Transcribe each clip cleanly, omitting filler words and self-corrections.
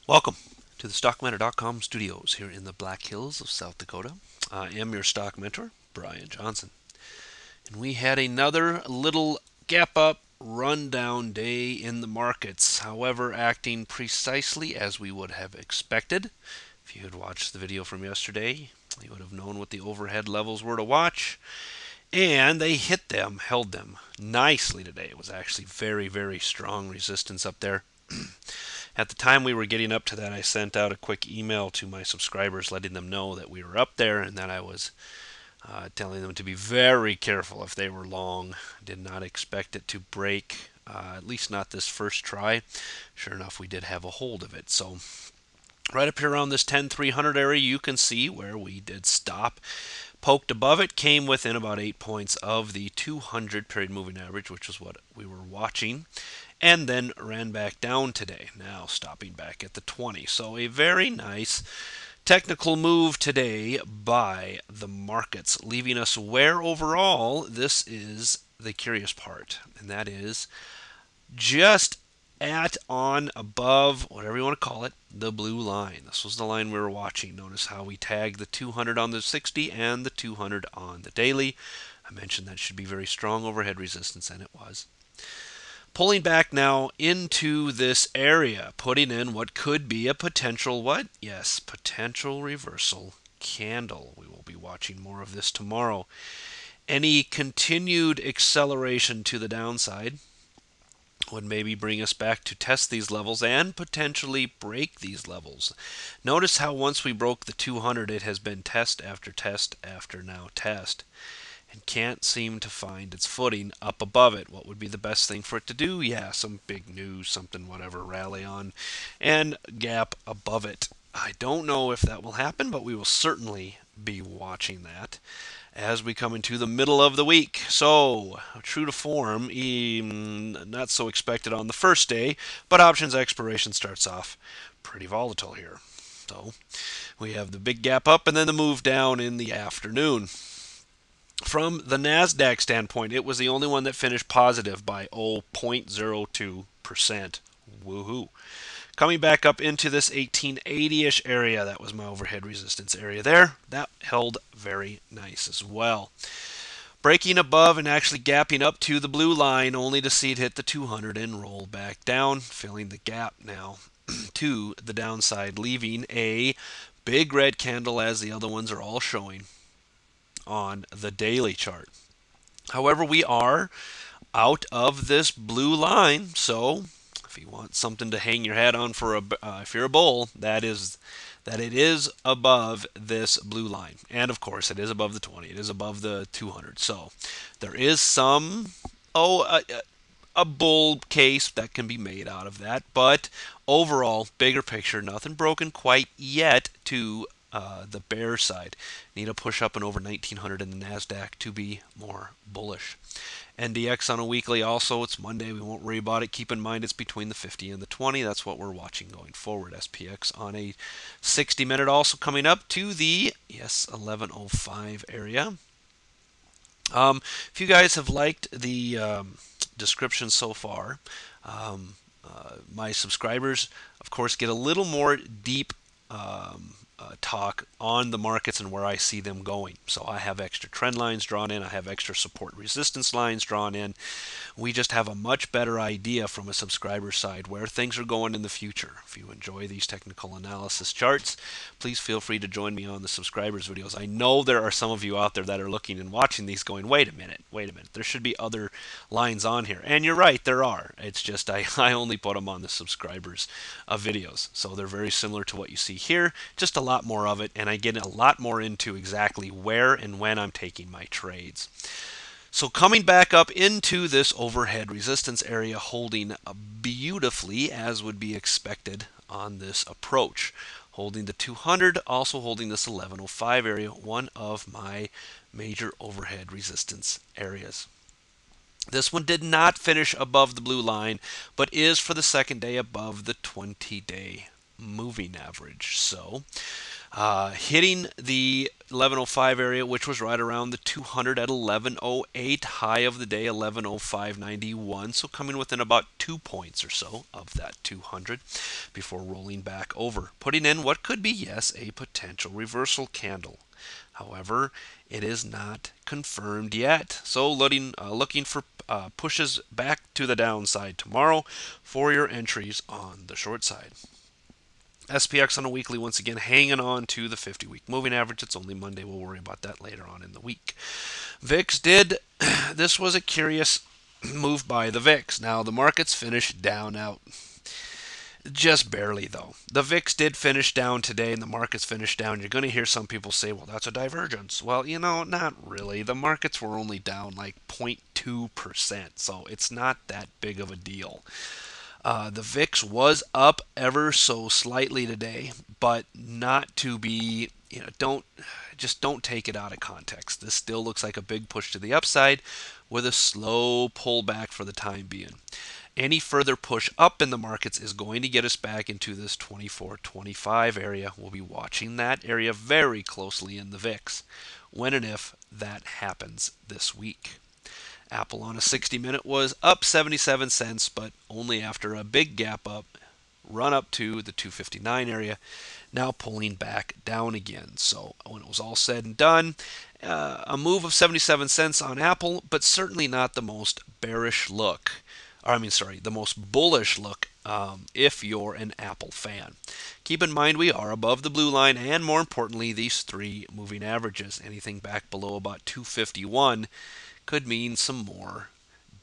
Welcome to the StockMentor.com studios here in the Black Hills of South Dakota. I am your stock mentor, Brian Johnson. And we had another little gap up, rundown day in the markets, however, acting precisely as we would have expected. If you had watched the video from yesterday, you would have known what the overhead levels were to watch. And they hit them, held them nicely today. It was actually very, very strong resistance up there. At the time we were getting up to that, I sent out a quick email to my subscribers letting them know that we were up there and that I was telling them to be very careful if they were long. Did not expect it to break, at least not this first try. Sure enough, we did have a hold of it. So right up here around this 10,300 area, you can see where we did stop. Poked above it, came within about 8 points of the 200 period moving average, which is what we were watching, and then ran back down today, now stopping back at the 20. So a very nice technical move today by the markets, leaving us where overall this is the curious part, and that is just at, on, above, whatever you want to call it, the blue line. This was the line we were watching. Notice how we tagged the 200 on the 60 and the 200 on the daily. I mentioned that should be very strong overhead resistance, and it was. Pulling back now into this area, putting in what could be a potential what? Yes, potential reversal candle. We will be watching more of this tomorrow. Any continued acceleration to the downside would maybe bring us back to test these levels and potentially break these levels. Notice how once we broke the 200, it has been test after test after now test, and can't seem to find its footing up above it. What would be the best thing for it to do? Yeah, some big news, something, whatever, rally on, and gap above it. I don't know if that will happen, but we will certainly be watching that as we come into the middle of the week. So, true to form, not so expected on the first day, but options expiration starts off pretty volatile here. So, we have the big gap up and then the move down in the afternoon. From the NASDAQ standpoint, it was the only one that finished positive by 0.02%. Woohoo. Coming back up into this 1880-ish area, that was my overhead resistance area there. That held very nice as well. Breaking above and actually gapping up to the blue line, only to see it hit the 200 and roll back down, filling the gap now to the downside, leaving a big red candle as the other ones are all showing on the daily chart. However, we are out of this blue line, so if you want something to hang your hat on for if you're a bull, that it is above this blue line, and of course it is above the 20. It is above the 200. So there is some a bull case that can be made out of that, but overall, bigger picture, nothing broken quite yet to the bear side. Need a push up and over 1900 in the NASDAQ to be more bullish. NDX on a weekly also, it's Monday, we won't worry about it. Keep in mind it's between the 50 and the 20. That's what we're watching going forward. SPX on a 60-minute also coming up to the, yes, 1105 area. If you guys have liked the description so far, my subscribers, of course, get a little more deep talk on the markets and where I see them going. So I have extra trend lines drawn in. I have extra support resistance lines drawn in. We just have a much better idea from a subscriber side where things are going in the future. If you enjoy these technical analysis charts, please feel free to join me on the subscribers videos. I know there are some of you out there that are looking and watching these going, wait a minute, there should be other lines on here. And you're right, there are. It's just I only put them on the subscribers videos. So they're very similar to what you see here, just a lot more of it, and I get a lot more into exactly where and when I'm taking my trades. So coming back up into this overhead resistance area, holding beautifully as would be expected on this approach. Holding the 200, also holding this 1105 area, one of my major overhead resistance areas. This one did not finish above the blue line, but is for the second day above the 20-day moving average. So Hitting the 1105 area, which was right around the 200 at 1108. High of the day 1105.91. So coming within about 2 points or so of that 200 before rolling back over, putting in what could be, yes, a potential reversal candle. However, it is not confirmed yet. So looking for pushes back to the downside tomorrow for your entries on the short side. SPX on a weekly, once again, hanging on to the 50-week moving average. It's only Monday. We'll worry about that later on in the week. VIX did. This was a curious move by the VIX. Now, the markets finished down out. Just barely, though. The VIX did finish down today, and the markets finished down. You're going to hear some people say, well, that's a divergence. Well, not really. The markets were only down like 0.2%, so it's not that big of a deal. The VIX was up ever so slightly today, but not to be, don't take it out of context. This still looks like a big push to the upside with a slow pullback for the time being. Any further push up in the markets is going to get us back into this 24-25 area. We'll be watching that area very closely in the VIX when and if that happens this week. Apple on a 60-minute was up 77 cents, but only after a big gap up, run up to the 259 area, now pulling back down again. So when it was all said and done, a move of 77 cents on Apple, but certainly not the most bearish look. The most bullish look if you're an Apple fan. Keep in mind we are above the blue line, and more importantly, these three moving averages. Anything back below about 251 could mean some more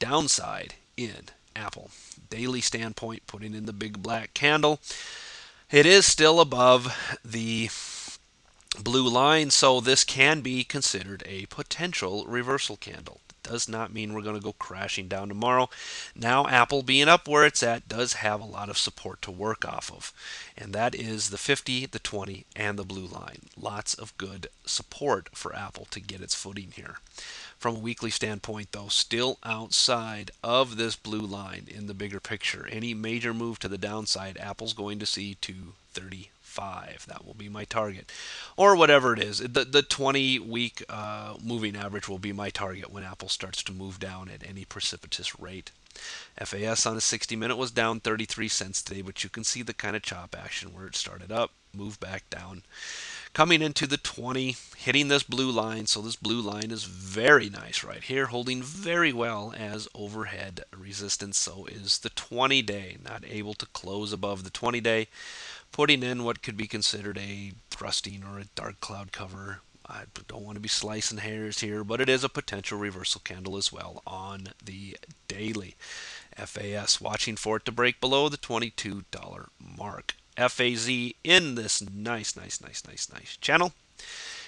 downside in Apple. Daily standpoint, putting in the big black candle, it is still above the blue line, so this can be considered a potential reversal candle. Does not mean we're going to go crashing down tomorrow. Now, Apple being up where it's at does have a lot of support to work off of, and that is the 50, the 20, and the blue line. Lots of good support for Apple to get its footing here. From a weekly standpoint, though, still outside of this blue line in the bigger picture. Any major move to the downside, Apple's going to see 235. That will be my target. Or whatever it is. The 20-week moving average will be my target when Apple starts to move down at any precipitous rate. FAS on a 60-minute was down 33 cents today, but you can see the kind of chop action where it started up, moved back down. Coming into the 20, hitting this blue line. So this blue line is very nice right here, holding very well as overhead resistance. So is the 20-day, not able to close above the 20-day, putting in what could be considered a thrusting or a dark cloud cover. I don't want to be slicing hairs here, but it is a potential reversal candle as well on the daily. FAS watching for it to break below the $22 mark. FAZ in this nice channel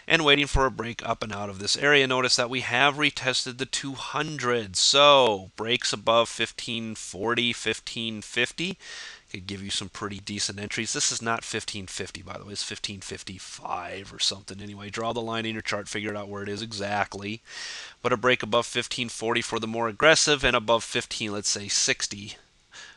and waiting for a break up and out of this area. Notice that we have retested the 200, so breaks above 1540, 1550 could give you some pretty decent entries. This is not 1550, by the way. It's 1555 or something. Anyway, draw the line in your chart, figure out where it is exactly. But a break above 1540 for the more aggressive, and above 15, let's say 60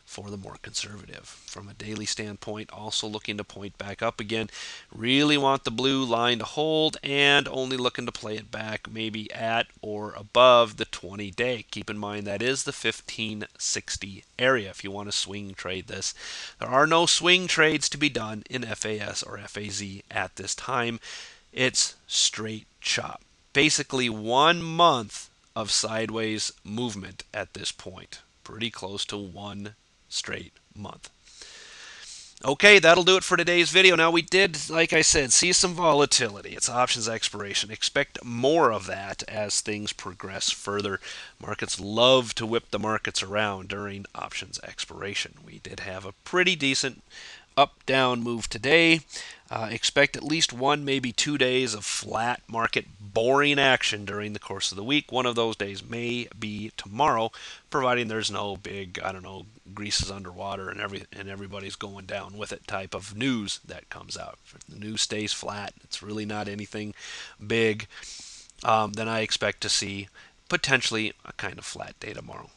for the more conservative. From a daily standpoint, also looking to point back up again. Really want the blue line to hold, and only looking to play it back maybe at or above the 20-day. Keep in mind that is the 1560 area if you want to swing trade this. There are no swing trades to be done in FAS or FAZ at this time. It's straight chop. Basically 1 month of sideways movement at this point. Pretty close to 1 straight month. Okay, that'll do it for today's video. Now, we did, like I said, see some volatility. It's options expiration. Expect more of that as things progress further. Markets love to whip the markets around during options expiration. We did have a pretty decent up-down move today. Expect at least 1, maybe 2 days of flat market, boring action during the course of the week. One of those days may be tomorrow, providing there's no big, Greece is underwater and everybody's going down with it type of news that comes out. If the news stays flat, it's really not anything big, then I expect to see potentially a kind of flat day tomorrow.